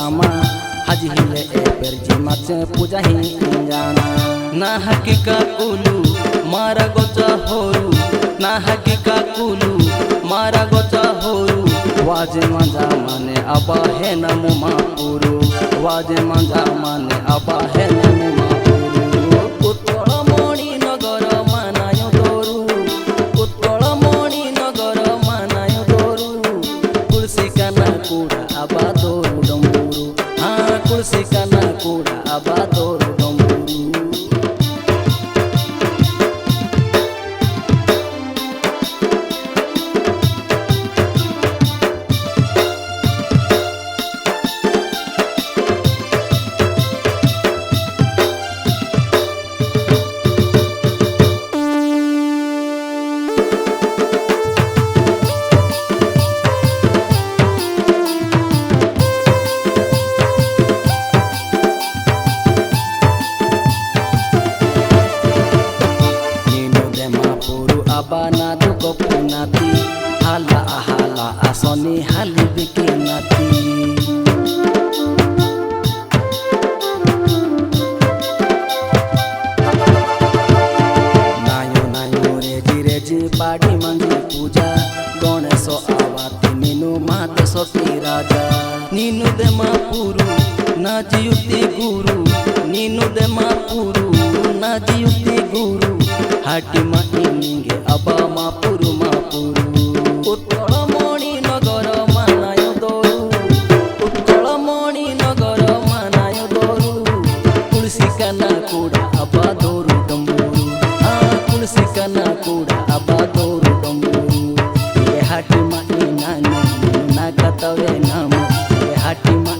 sama haji hile perji mace puja hi injana na hakika kulu mara gocha horu na hakika kulu mara gocha horu waje manja mane aba he namu mapuru waje manja mane aba he namu mapuru Utkal मणि नगर मानायो दोरु उत्कल मणि नगर मानायो दोरु तुलसी काना कुड़ा आबा दोरु डम्बुरु हाँ तुलसी काना कुड़ा आबा दोरु डम्बुरु abana duko punati hala ahala asoni hali bikinati nayo nayo reji padi manji puja goneso awati ninu mate soti raja ninu de mapuru najiyuti guru ninu de mapuru najiyuti guru hati ma ininge aba mapuru mapuru Utkal मणि नगर मानायो दोरु उत्कल मणि नगर मानायो दोरु तुलसी काना कुड़ा आबा दोरु डम्बुरु हाँ तुलसी काना कुड़ा आबा दोरु डम्बुरु ये हाटी मा इनानी ना कतवे नाम ये हाटी मा